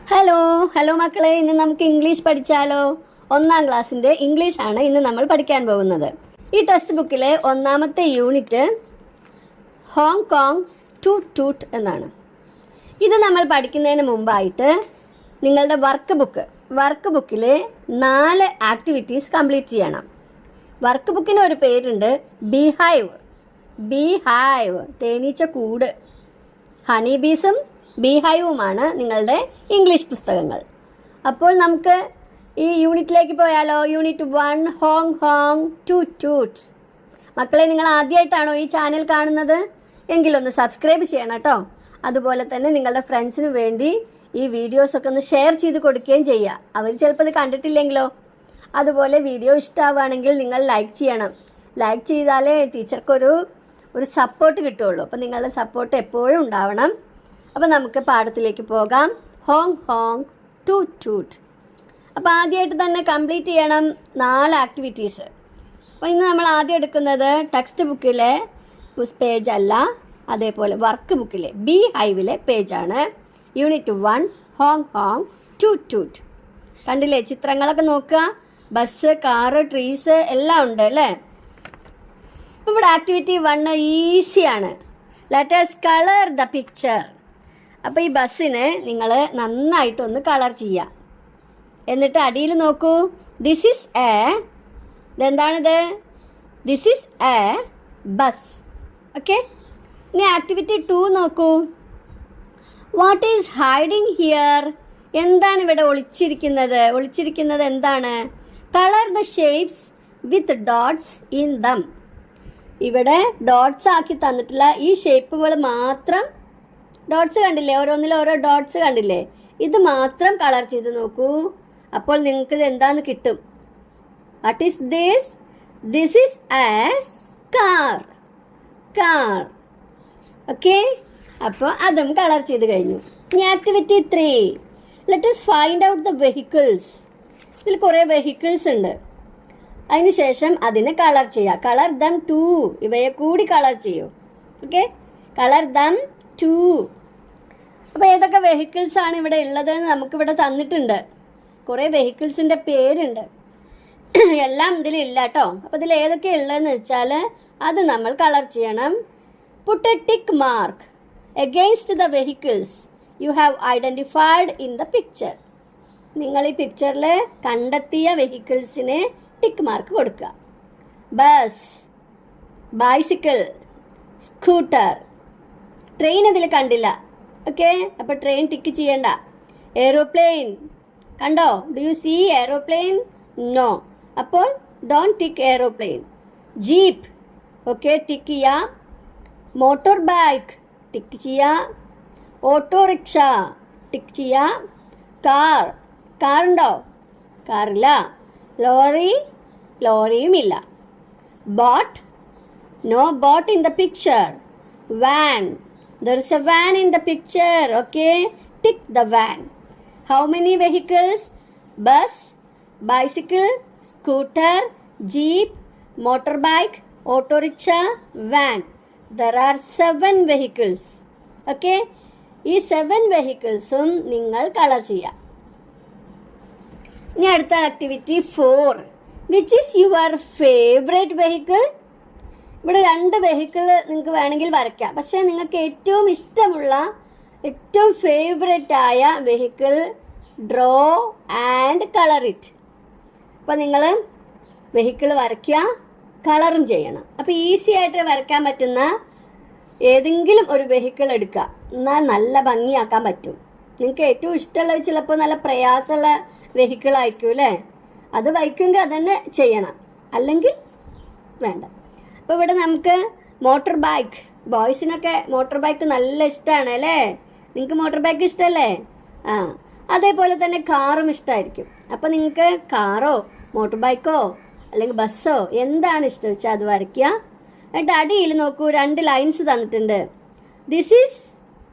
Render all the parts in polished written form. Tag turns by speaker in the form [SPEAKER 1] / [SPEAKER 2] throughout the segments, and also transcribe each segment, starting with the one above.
[SPEAKER 1] Hello മക്കളെ, ഇന്ന് നമുക്ക് ഇംഗ്ലീഷ് പഠിച്ചാലോ? 1ാം ക്ലാസ്സിൻ്റെ ഇംഗ്ലീഷാണ് ഇന്ന് നമ്മൾ പഠിക്കാൻ പോകുന്നത്. ഈ ടെക്സ്റ്റ് ബുക്കിലെ 1ാമത്തെ യൂണിറ്റ് ഹോങ്കോങ് ടൂട്ട് ടൂട്ട് എന്നാണ്. ഇത് നമ്മൾ പഠിക്കുന്നതിന് മുമ്പായിട്ട് നിങ്ങളുടെ വർക്ക് ബുക്കിൽ 4 ആക്ടിവിറ്റീസ് കംപ്ലീറ്റ് ചെയ്യണം. വർക്ക് ബുക്കിന് ഒരു പേരുണ്ട്, ബീഹൈവ്, തേനീച്ച കൂട്. ഹണി ബീസും ബീഹൈവുമാണ് നിങ്ങളുടെ ഇംഗ്ലീഷ് പുസ്തകങ്ങൾ. അപ്പോൾ നമുക്ക് ഈ യൂണിറ്റിലേക്ക് പോയാലോ? Unit 1 honk toot toot. മക്കളെ, നിങ്ങൾ ആദ്യമായിട്ടാണോ ഈ ചാനൽ കാണുന്നത്? എങ്കിലൊന്ന് സബ്സ്ക്രൈബ് ചെയ്യണം കേട്ടോ. അതുപോലെ തന്നെ നിങ്ങളുടെ ഫ്രണ്ട്സിന് വേണ്ടി ഈ വീഡിയോസൊക്കെ ഒന്ന് ഷെയർ ചെയ്ത് കൊടുക്കുകയും ചെയ്യുക. അവർ ചിലപ്പോൾ ഇത് കണ്ടിട്ടില്ലെങ്കിലോ. അതുപോലെ വീഡിയോ ഇഷ്ടമാവുകയാണെങ്കിൽ നിങ്ങൾ ലൈക്ക് ചെയ്യണം. ലൈക്ക് ചെയ്താലേ ടീച്ചർക്കൊരു സപ്പോർട്ട് കിട്ടുള്ളൂ. അപ്പോൾ നിങ്ങളുടെ സപ്പോർട്ട് എപ്പോഴും ഉണ്ടാവണം. അപ്പോൾ നമുക്ക് പാഠത്തിലേക്ക് പോകാം. Hong toot ടൂട്ട്. അപ്പോൾ ആദ്യമായിട്ട് തന്നെ കംപ്ലീറ്റ് ചെയ്യണം 4 ആക്ടിവിറ്റീസ്. അപ്പോൾ ഇന്ന് നമ്മൾ ആദ്യം എടുക്കുന്നത് ടെക്സ്റ്റ് ബുക്കിലെ പേജ് അല്ല, അതേപോലെ വർക്ക് ബുക്കിലെ ബീഹൈവിലെ പേജാണ്. Unit 1 honk toot ടൂട്ട്. കണ്ടില്ലേ, ചിത്രങ്ങളൊക്കെ നോക്കുക. ബസ്, കാറ്, ട്രീസ് എല്ലാം ഉണ്ട് അല്ലേ? ഇപ്പോൾ ഇവിടെ ആക്ടിവിറ്റി 1 ഈസിയാണ്. Let us colour the picture. അപ്പോൾ ഈ ബസ്സിനെ നിങ്ങൾ നന്നായിട്ടൊന്ന് കളർ ചെയ്യുക. എന്നിട്ട് അടിയിൽ നോക്കൂ, ഇതെന്താണിത്? This is a bus. Okay. ഇനി ആക്ടിവിറ്റി 2 നോക്കൂ. What is hiding here? എന്താണ് ഇവിടെ ഒളിച്ചിരിക്കുന്നത് എന്താണ്? Colour the shapes with dots in them. ഇവിടെ ഡോട്ട്സ് ആക്കി തന്നിട്ടുള്ള ഈ ഷേപ്പുകൾ മാത്രം, ഡോട്ട്സ് കണ്ടില്ലേ, ഓരോന്നിലും ഓരോ ഡോട്ട്സ് കണ്ടില്ലേ, ഇത് മാത്രം കളർ ചെയ്ത് നോക്കൂ. അപ്പോൾ നിങ്ങൾക്ക് ഇത് എന്താന്ന് കിട്ടും. What is this? This is a car. Okay. അപ്പോൾ അതും കളർ ചെയ്ത് കഴിഞ്ഞു. ഇനി activity 3, let us find out the vehicles. ഇതിൽ കുറേ വെഹിക്കിൾസ് ഉണ്ട്. അതിനുശേഷം അതിനെ കളർ ചെയ്യുക. Colour them too. ഇവയെ കൂടി കളർ ചെയ്യൂ. ഓക്കെ. Colour them too. അപ്പോൾ ഏതൊക്കെ വെഹിക്കിൾസ് ആണ് ഇവിടെ ഉള്ളതെന്ന് നമുക്കിവിടെ തന്നിട്ടുണ്ട്. കുറേ വെഹിക്കിൾസിൻ്റെ പേരുണ്ട്. എല്ലാം ഇതിലില്ല കേട്ടോ. അപ്പോൾ ഇതിൽ ഏതൊക്കെ ഉള്ളതെന്ന് വെച്ചാൽ അത് നമ്മൾ കളർ ചെയ്യണം. Put a tick mark against the vehicles you have identified in the picture. നിങ്ങൾ ഈ പിക്ചറിൽ കണ്ടെത്തിയ വെഹിക്കിൾസിന് ടിക്ക് മാർക്ക് കൊടുക്കുക. Bus, bicycle, scooter. ട്രെയിൻ ഇതിൽ കണ്ടില്ല. ഓക്കെ. അപ്പോൾ ട്രെയിൻ ടിക്ക് ചെയ്യണ്ട. എയ്റോപ്ലെയിൻ കണ്ടോ? Do you see aeroplane? No. അപ്പോൾ don't tick aeroplane. Jeep, okay, tick ചെയ്യാം. മോട്ടോർ ബൈക്ക് ടിക്ക് ചെയ്യാം. ഓട്ടോറിക്ഷ ടിക്ക് ചെയ്യാം. കാറുണ്ടോ? കാറില്ല. ലോറിയും ഇല്ല. Boat, no boat in the picture. Van, there is a van in the picture. Okay, tick the van. How many vehicles? Bus, bicycle, scooter, jeep, motorbike, auto rickshaw, van. There are 7 vehicles. Okay, ഈ 7 vehiclesഉം നിങ്ങൾ colour ചെയ്യുക. ഇനി അടുത്ത activity 4, which is your favorite vehicle? ഇവിടെ 2 vehicle നിങ്ങൾക്ക് വേണമെങ്കിൽ വരയ്ക്കാം. പക്ഷേ നിങ്ങൾക്ക് ഏറ്റവും ഇഷ്ടമുള്ള, ഏറ്റവും ഫേവറേറ്റ് ആയ vehicle draw and colour it. അപ്പോൾ നിങ്ങൾ വെഹിക്കിൾ വരയ്ക്കുക, കളറും ചെയ്യണം. അപ്പോൾ ഈസി ആയിട്ട് വരയ്ക്കാൻ പറ്റുന്ന ഏതെങ്കിലും ഒരു വെഹിക്കിൾ എടുക്കുക. എന്നാൽ നല്ല ഭംഗിയാക്കാൻ പറ്റും. നിങ്ങൾക്ക് ഏറ്റവും ഇഷ്ടമുള്ളത് ചിലപ്പോൾ നല്ല പ്രയാസമുള്ള വെഹിക്കിൾ ആയിരിക്കും അല്ലേ? അത് വയ്ക്കുമെങ്കിൽ അതന്നെ ചെയ്യണം, അല്ലെങ്കിൽ വേണ്ട. അപ്പോൾ ഇവിടെ നമുക്ക് മോട്ടോർ ബൈക്ക്, ബോയ്സിനൊക്കെ മോട്ടോർ ബൈക്ക് നല്ല ഇഷ്ടമാണ് അല്ലേ? നിങ്ങൾക്ക് മോട്ടോർ ബൈക്ക് ഇഷ്ടമല്ലേ? അതേപോലെ തന്നെ കാറും ഇഷ്ടമായിരിക്കും. അപ്പോൾ നിങ്ങൾക്ക് കാറോ മോട്ടോർ ബൈക്കോ അല്ലെങ്കിൽ ബസ്സോ എന്താണ് ഇഷ്ടം വെച്ചാൽ അത് വരയ്ക്കുക. എന്നിട്ട് അടിയിൽ നോക്കൂ, 2 ലൈൻസ് തന്നിട്ടുണ്ട്.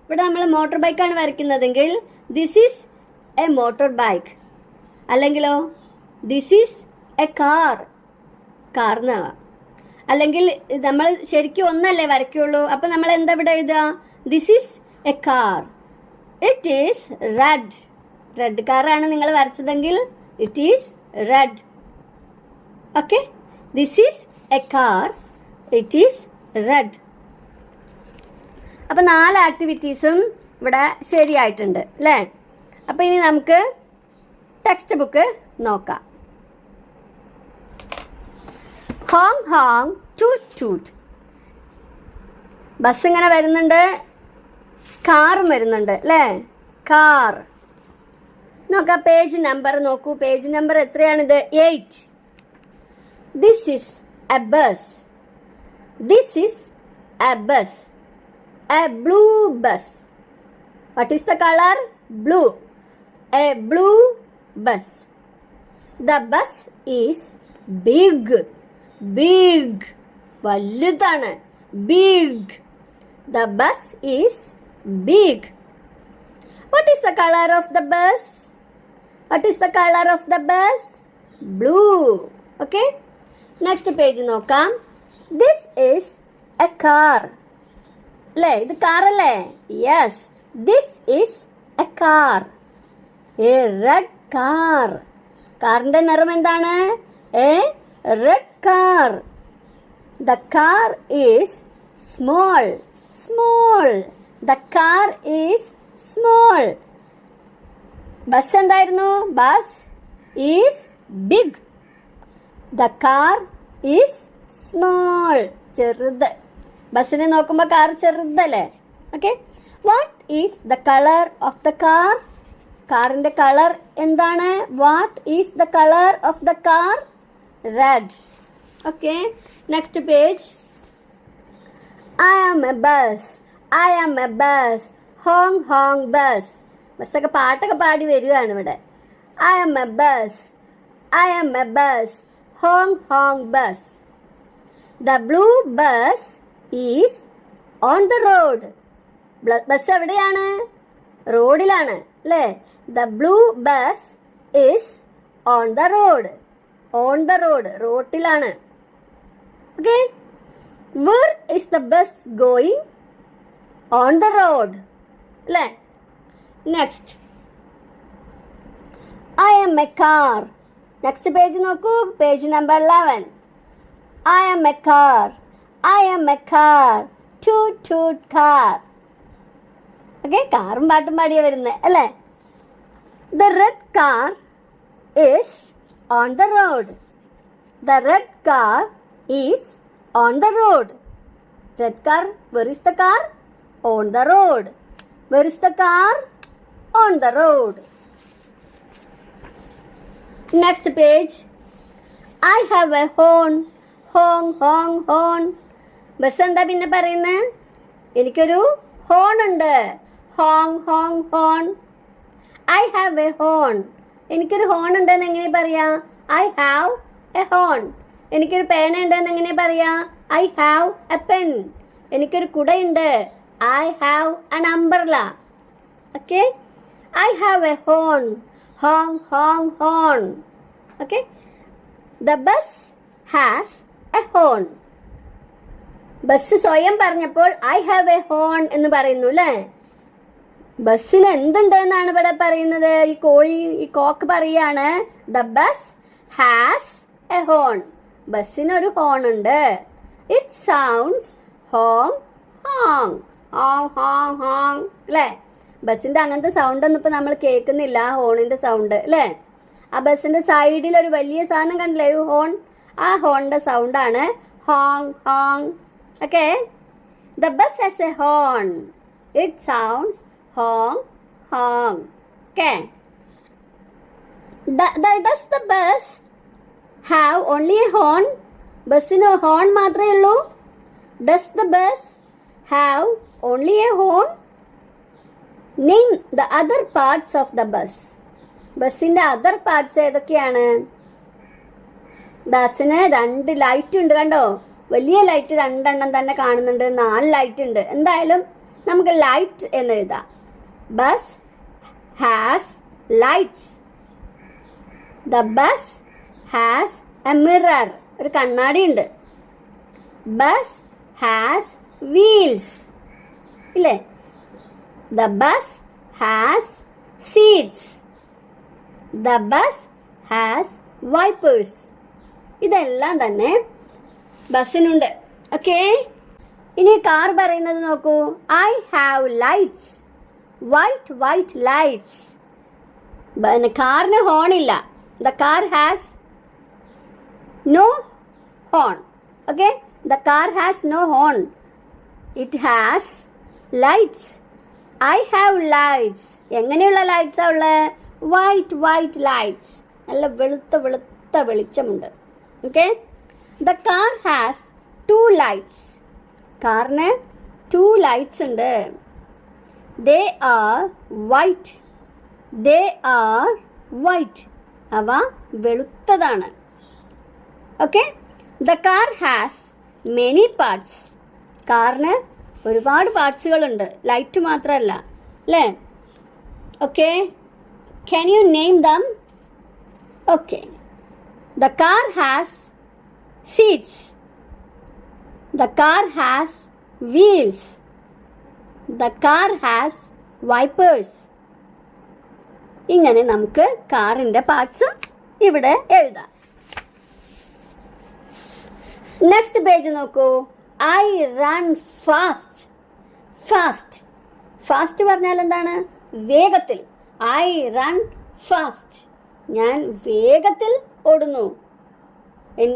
[SPEAKER 1] ഇവിടെ നമ്മൾ മോട്ടോർ ബൈക്കാണ് വരയ്ക്കുന്നതെങ്കിൽ this is a motor bike. അല്ലെങ്കിലോ ദിസ് ഈസ് എ കാർന്നാവാം. അല്ലെങ്കിൽ നമ്മൾ ശരിക്കും ഒന്നല്ലേ വരയ്ക്കുള്ളൂ. അപ്പം നമ്മൾ എന്താ ഇവിടെ എഴുതുക? This is a car. It is red. Red കാറാണ് നിങ്ങൾ വരച്ചതെങ്കിൽ it is red. Okay, this is a car, it is red. അപ്പം 4 ആക്ടിവിറ്റീസും ഇവിടെ ശരിയായിട്ടുണ്ട് അല്ലേ? അപ്പോൾ ഇനി നമുക്ക് ടെക്സ്റ്റ് ബുക്ക് നോക്കാം. Honk honk toot toot. Bus ഇങ്ങനെ വരുന്നുണ്ട്, കാറും വരുന്നുണ്ട് അല്ലേ? കാർ. നോക്കാം പേജ് നമ്പർ നോക്കൂ. പേജ് നമ്പർ എത്രയാണിത്? 8. This is a bus. This is a bus. A blue bus. What is the colour? Blue. A blue bus. The bus is big. Big, വലുതാണ്. Big. The bus is big. What is the color of the bus? What is the color of the bus? Blue. Okay. Next page നോക്കാം. This is a car. അല്ലേ? ഇത് car അല്ലേ? Yes. This is a car. A red car. കാറിന്റെ നിറം എന്താണ്? A red car. The car is small. Small. The car is small. Bus എന്തായിരുന്നു? Bus is big. The car is small. ചെറുത്. ബസ്സിനെ നോക്കുമ്പോൾ കാർ ചെറുതല്ലേ? Okay. What is the colour of the car? കാറിൻ്റെ colour എന്താണ്? What is the colour of the car? Red. Okay. Next page. I am a bus. I am a bus. Hong hong bus. ബസ്സൊക്കെ പാട്ടൊക്കെ പാടി വരികയാണ് ഇവിടെ. I am a bus. I am a bus. Hong hong bus. The blue bus is on the road. Bus എവിടെയാണ്? റോഡിലാണ് അല്ലേ? The blue bus is on the road. On the road. റോട്ടിലാണ്. Okay. Where is the bus going? On the road. അല്ലേ? Next. I am a car. Next page നോക്കൂ. Page number 11. I am a car. I am a car. Toot toot car. Okay, കാറും പാട്ടും പാടിയ വരുന്നത് അല്ലേ? The red car is on the road. The red car is on the road. Red car. Where is the car? On the road. Where is the car? On the road. Next page. I have a horn. Hong hong horn. Bus എന്താ പിന്നെ പറയുന്നത്? എനിക്കൊരു horn ഉണ്ട്. Hong Hong horn. I have a horn. എനിക്കൊരു horn ഉണ്ടെന്ന് എങ്ങനെ പറയാ? I have a horn. എനിക്കൊരു പേന ഉണ്ടെന്ന് എങ്ങനെ പറയാ? I have a pen. എനിക്കൊരു കുടയുണ്ട്. I have an umbrella. Okay. I have a horn. Hong hong horn. Okay. The bus has a horn. Bus സ്വയം പറഞ്ഞപ്പോൾ I have a horn എന്ന് പറയുന്നു അല്ലേ? ബസ്സിന് എന്തുണ്ട് എന്നാണ് ഇവിടെ പറയുന്നത്. ഈ കോക്ക് പറയാണ് The bus has a horn. ബസ്സിനൊരു ഹോൺ ഉണ്ട്. It sounds honk honk. Honk honk honk അല്ലേ? ബസ്സിൻ്റെ അങ്ങനത്തെ സൗണ്ടൊന്നും ഇപ്പോൾ നമ്മൾ കേൾക്കുന്നില്ല, ഹോണിൻ്റെ സൗണ്ട് അല്ലേ? ആ ബസ്സിൻ്റെ സൈഡിൽ ഒരു വലിയ സാധനം കണ്ടില്ലേ, ഒരു ഹോൺ. ആ ഹോണിൻ്റെ സൗണ്ടാണ് Hong Hong. Okay. The bus has A horn. It sounds honk Hong. Okay. Does the bus have only a horn? ബസ്സിന് ഹോൺ മാത്രമേ ഉള്ളൂ? Does the bus have only a horn? Name the other parts of the bus. ബസ്സിൻ്റെ other parts ഏതൊക്കെയാണ്? ബസ്സിന് 2 light ഉണ്ട് കണ്ടോ? വലിയ light 2 എണ്ണം തന്നെ കാണുന്നുണ്ട്. 4 ലൈറ്റ് ഉണ്ട്. എന്തായാലും നമുക്ക് ലൈറ്റ് എന്ന് എഴുതാം. Bus has lights. The bus has A mirror. ഒരു കണ്ണാടി ഉണ്ട്. ബസ് ഹാസ് വീൽസ് ഇല്ലേ? The bus has seats. The bus has wipers. ഇതെല്ലാം തന്നെ ബസ്സിനുണ്ട്. ഓക്കെ, ഇനി കാർ പറയുന്നത് നോക്കൂ. I have lights. White lights. കാറിന് ഹോണില്ല. The car has no horn. Okay, the car has no horn. It has lights. I have lights. എങ്ങനെയുള്ള ലൈറ്റ്സാ ഉള്ളത്? White lights. നല്ല വെളുത്ത വെളിച്ചമുണ്ട്. Okay, the car has 2 lights. കാറിന് 2 lights ഉണ്ട്. They are white. അവ വെളുത്തതാണ്. Okay, the car has many parts. കാറിന് ഒരുപാട് പാർട്സുകളുണ്ട്, ലൈറ്റ് മാത്രമല്ല അല്ലേ? Okay, can you name them? Okay, the car has seats. The car has wheels. The car has wipers. ഇങ്ങനെ നമുക്ക് കാറിൻ്റെ പാർട്സ് ഇവിടെ എഴുതാം. നെക്സ്റ്റ് പേജ് നോക്കൂ. I run fast. ഫാസ്റ്റ് പറഞ്ഞാൽ എന്താണ്? വേഗത്തിൽ. I run fast. ഞാൻ വേഗത്തിൽ ഓടുന്നു.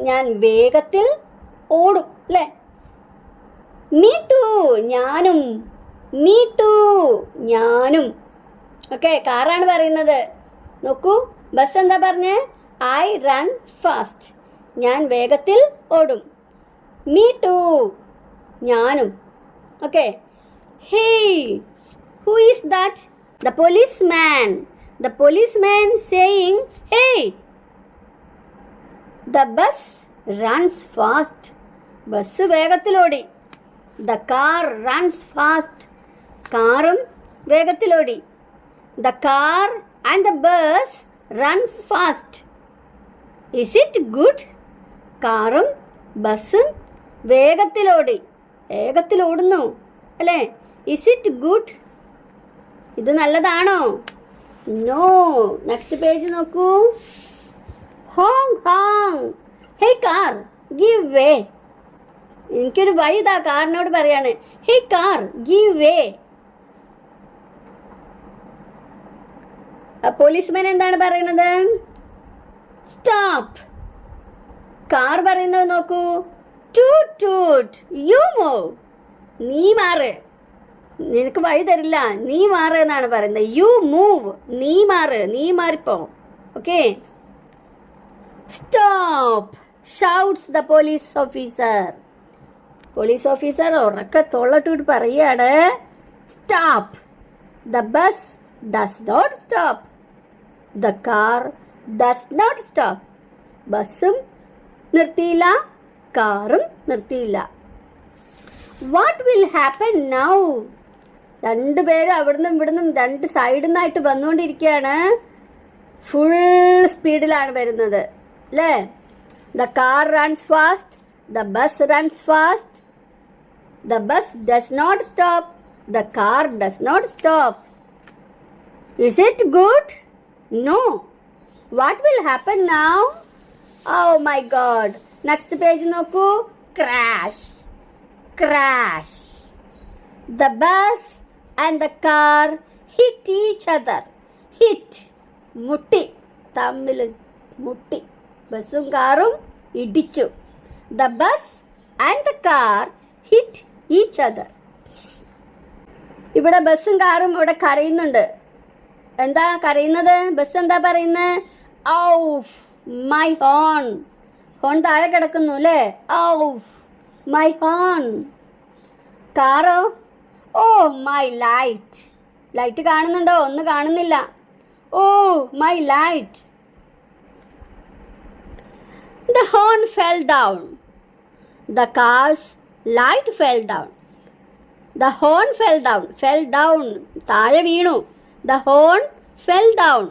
[SPEAKER 1] ഞാൻ വേഗത്തിൽ ഓടും അല്ലേ? Me too. ഞാനും. ഓക്കെ, കാറാണ് പറയുന്നത്. നോക്കൂ, ബസ് എന്താ പറഞ്ഞേ? I run fast. ഞാൻ വേഗത്തിൽ ഓടും. Me too. ഞാനും. Okay, hey, who is that? The policeman. The policeman saying, hey. The bus runs fast. ബസ് വേഗത്തിലോടി. The car runs fast. കാറും വേഗത്തിലോടി. The car and the bus run fast. Is it good? കാറും ബസ്സും വേഗത്തിലോടുന്നു അല്ലേ? Is it good? ഇത് നല്ലതാണോ? No. Next page നോക്കൂ. Honk. Hey car, give way. എനിക്കൊരു വൈതാ കാറിനോട് പറയാണ്. Hey car, give way. Policeman എന്താണ് പറയുന്നത്? സ്റ്റോപ്പ്. കാർ പറയുന്നത് നോക്കൂ. Toot. You move. നീ മാറ്. നിനക്ക് വഴി തരില്ല, നീ മാറ് എന്നാണ് പറയുന്നത്. You move. നീ മാറിപ്പോ. Okay, stop. Shouts the police officer. Police officer ഉറക്കെ തൊള്ളട്ടിട്ട് പറയാണ്, stop. The bus does not stop. The car does not stop. ബസ്സും നിർത്തിയില്ല, കാറും നിർത്തിയില്ല. What will happen now? രണ്ടുപേരും അവിടുന്ന് ഇവിടുന്നും രണ്ട് സൈഡിൽ നിന്നായിട്ട് വന്നുകൊണ്ടിരിക്കുകയാണ്. ഫുൾ സ്പീഡിലാണ് വരുന്നത് അല്ലേ? The car runs fast. The bus runs fast. The bus does not stop. The car does not stop. Is it good? No. What will happen now? Oh my God. Next page നോക്കൂ. Crash. The bus and the car hit each other. Hit. മുട്ടി. തമ്മിൽ മുട്ടി. ബസ്സും കാറും ഇടിച്ചു. The bus and the car hit each other. ഇവിടെ ബസ്സും കാറും ഇവിടെ കരയുന്നുണ്ട്. എന്താ കരയുന്നത്? ബസ് എന്താ പറയുന്നത്? ഔഫ് മൈ ഹോൺ. ഹോൺ താഴെ കിടക്കുന്നു അല്ലേ? Oh my horn. കാറോ? Oh my light. ലൈറ്റ് കാണുന്നുണ്ടോ? ഒന്നും കാണുന്നില്ല. Oh my light. The horn fell down. The car's light fell down. The horn fell down. താഴെ വീണു. The horn fell down.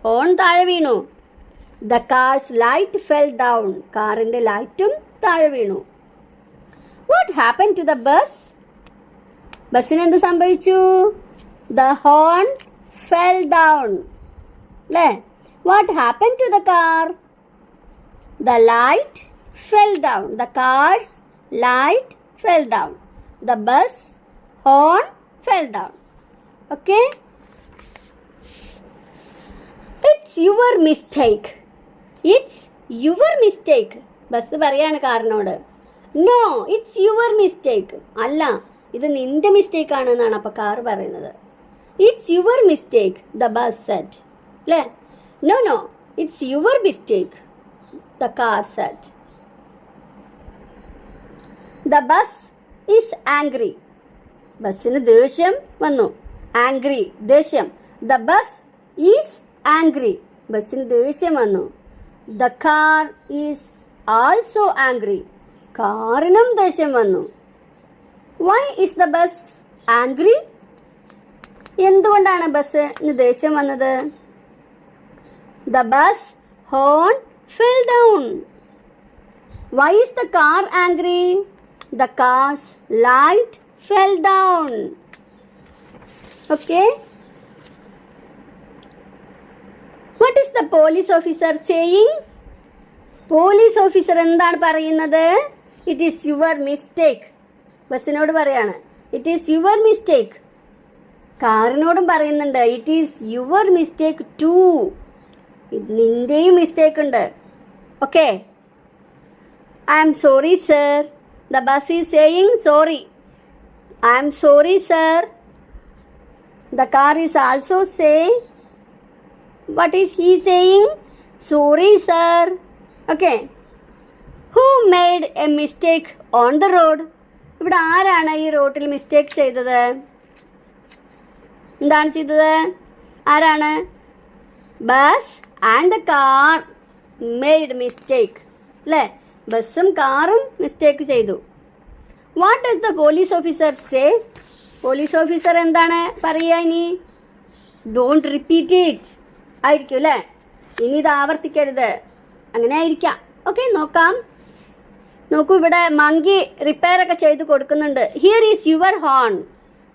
[SPEAKER 1] Horn താഴെ വീണു. The car's light fell down. കാറിൻ്റെ ലൈറ്റും താഴെ വീണു. What happened to the bus? ബസ്സിന് എന്ത് സംഭവിച്ചു? The horn fell down. അല്ലേ? What happened to the car? The light fell down. The car's light fell down. The bus horn fell down. Okay? It's your mistake. It's your mistake. Bus പറയാണ് കാറിനോട്. No, it's your mistake. അല്ല, ഇത് നിന്റെ mistake ആണെന്നാണ് അപ്പോൾ car പറയുന്നത്. It's your mistake, the bus said. അല്ലേ? No no, it's your mistake, the car said. The bus is angry. ബസ്സിന് ദേഷ്യം വന്നു. ആംഗ്രി, ദേഷ്യം. The bus is angry. ബസ്സിന് ദേഷ്യം വന്നു. The car is also angry. കാറിനും ദേഷ്യം വന്നു. Why is the bus angry? എന്തുകൊണ്ടാണ് ബസ്സിന് ദേഷ്യം വന്നത്? The bus horn fell down. Why is the car angry? The car's light fell down. Okay. What is the police officer saying? Police officer എന്താണ് പറയുന്നത്? It is your mistake. ബസ്സിനോട് പറയാണ് it is your mistake. കാറിനോടും പറയുന്നുണ്ട് it is your mistake too. നിൻ്റെയും mistake ഉണ്ട്. Okay. I am sorry sir. The bus is saying sorry. I am sorry sir. The car is also saying. What is he saying? Sorry sir. Okay. Who made A mistake on the road? ഇവിടെ ആരാണ് ഈ റോഡിൽ mistake ചെയ്തത്? എന്താണ് ചെയ്തത്? ആരാണ്? Bus and the car made mistake. അല്ലേ? ബസ്സും കാറും മിസ്റ്റേക്ക് ചെയ്തു. What does the police officer say? Police officer എന്താണ് പറയുക ഇനി? ഡോണ്ട് റിപ്പീറ്റ് ഇറ്റ് ആയിരിക്കും അല്ലേ? ഇനി ഇത് ആവർത്തിക്കരുത്, അങ്ങനെ ആയിരിക്കാം. ഓക്കെ, നോക്കാം. നോക്കൂ, ഇവിടെ മങ്കി റിപ്പയർ ഒക്കെ ചെയ്ത് കൊടുക്കുന്നുണ്ട്. Here is your horn.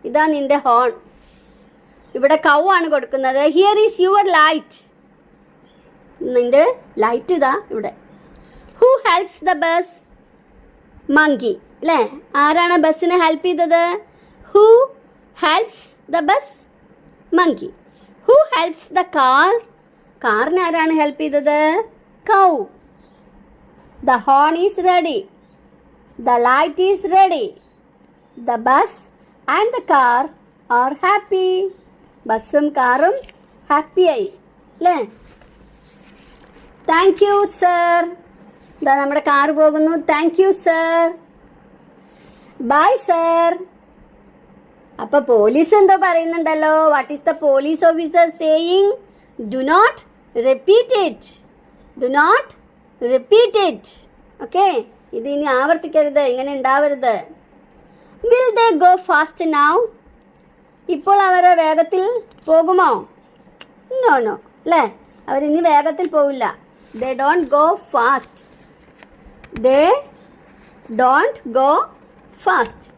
[SPEAKER 1] ഇതാ നിന്റെ ഹോൺ. ഇവിടെ കൗ ആണ് കൊടുക്കുന്നത്. Here is your light. നിന്റെ ലൈറ്റ് ഇതാ ഇവിടെ. Who helps the bus? Monkey. അല്ലേ? ആരാണ് ബസ്സിനെ ഹെൽപ്പ് ചെയ്തത്? Who helps the bus? Monkey. Who helps the car? കാറിന് ആരാണ് ഹെൽപ്പ് ചെയ്തത്? കൗ. The horn is ready. The light is ready. The bus and the car are happy. ബസ്സും കാറും ഹാപ്പിയായി അല്ലേ? Thank you sir. ഇതാ നമ്മുടെ കാർ പോകുന്നു. Thank you sir. Bye sir. അപ്പോൾ പോലീസ് എന്തോ പറയുന്നുണ്ടല്ലോ. What is the police officer saying? Do not repeat it. Do not repeat it. Okay, ഇത് ഇനി ആവർത്തിക്കരുത്, ഇങ്ങനെ ഉണ്ടാവരുത്. Will they go fast now? ഇപ്പോൾ അവർ വേഗത്തിൽ പോകുമോ? No no. അല്ലേ? അവരിനി വേഗത്തിൽ പോവില്ല. They don't go fast. They don't go fast.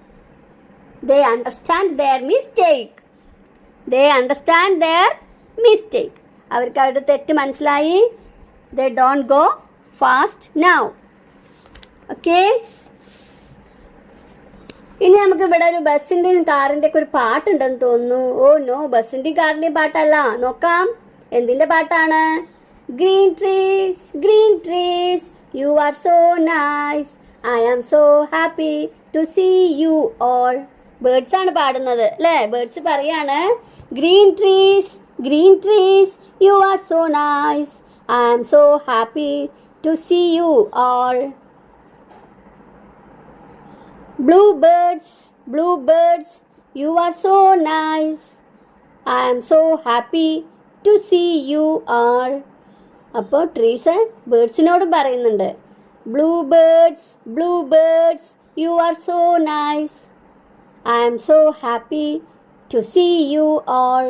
[SPEAKER 1] They understand their mistake. They understand their mistake. അവർക്ക് അവരുടെ തെറ്റ് മനസ്സിലായി. ദേ don't go fast now. Okay. ഇനി നമുക്ക് ഇവിടെ ഒരു ബസ്സിൻ്റെയും കാറിൻ്റെ ഒക്കെ ഒരു പാട്ടുണ്ടെന്ന് തോന്നുന്നു. ഓ നോ, ബസ്സിൻ്റെയും കാറിൻ്റെയും പാട്ടല്ല. നോക്കാം എന്തിൻ്റെ പാട്ടാണ്. Green trees, green trees, you are so nice, I am so happy to see you all. Birds ആണ് പാടുന്നത് അല്ലേ? ബേർഡ്സ് പറയാണ് green trees, green trees, you are so nice, I am so happy to see you all. Bluebirds, bluebirds, you are so nice, I am so happy to see you all. അപ്പോൾ trees ബേർഡ്സിനോട് പറയുന്നുണ്ട് bluebirds, bluebirds, you are so nice, I am so happy to see you all.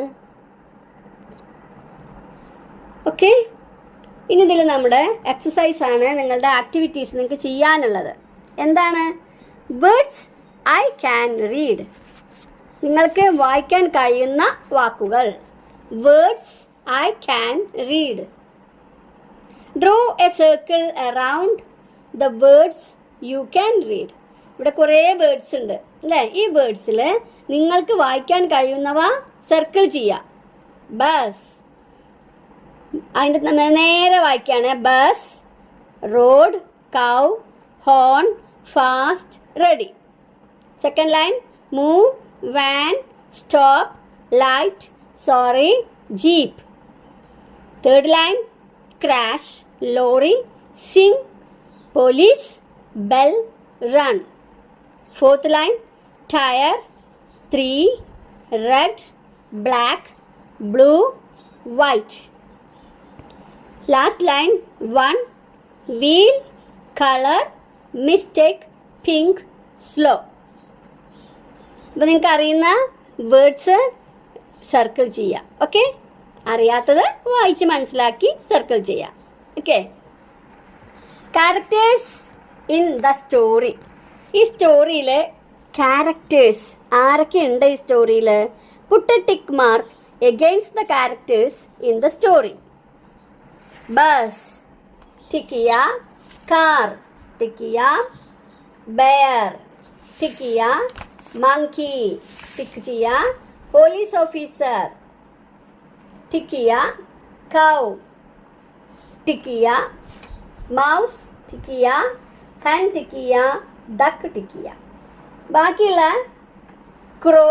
[SPEAKER 1] Okay. ഇനി ഇതിൽ നമ്മുടെ exercise ആണ്, നിങ്ങളുടെ activities നിങ്ങൾക്ക് ചെയ്യാനുള്ളത്. എന്താണ്? Words I can read. നിങ്ങൾക്ക് വായിക്കാൻ കഴിയുന്ന വാക്കുകൾ. Words I can read. Draw A circle around the words you can read. ഇവിടെ കുറേ വേർഡ്സ് ഉണ്ട് അല്ലേ? ഈ വേർഡ്സിൽ നിങ്ങൾക്ക് വായിക്കാൻ കഴിയുന്നവ സർക്കിൾ ചെയ്യുക. ബസ്, അതിൻ്റെ നമ്മൾ നേരെ വായിക്കുകയാണ്. Bus, road, cow, horn, fast, ready. Second line move, van, stop, light, sorry, jeep. Third line crash, lorry, sing, police, bell, run. Fourth line tyre, 3, red, black, blue, white. Last line 1, wheel, colour, mistake, pink, slow. അപ്പോൾ നിങ്ങൾക്ക് അറിയുന്ന words circle ചെയ്യുക. Okay, അറിയാത്തത് വായിച്ച് മനസ്സിലാക്കി circle ചെയ്യുക. Okay. Characters in the story. ഈ സ്റ്റോറിയിൽ ക്യാരക്ടേഴ്സ് ആരൊക്കെ ഉണ്ട്? ഈ സ്റ്റോറിയിൽ put a tick mark against the characters in the story. Bus tick ചെയ്യുക, കാർ ടിക്ക് ചെയ്യുക, ബെയർ ടിക്ക് ചെയ്യുക, മങ്കി ടിക്ക് ചെയ്യുക, പോലീസ് ഓഫീസർ ടിക്ക് ചെയ്യുക, കൗ ടിക്ക് ചെയ്യുക, മൗസ് ടിക്ക് ചെയ്യുക, ഹൻ ടിക്ക് ചെയ്യുക, ഡക്ക് ടിക്ക് ചെയ്യുക. ബാക്കിയുള്ള crow,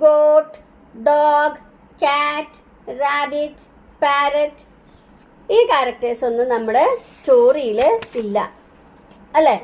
[SPEAKER 1] goat, dog, cat, rabbit, parrot ഈ ക്യാരക്ടേഴ്സ് ഒന്നും നമ്മുടെ സ്റ്റോറിയിൽ ഇല്ല അല്ലേ?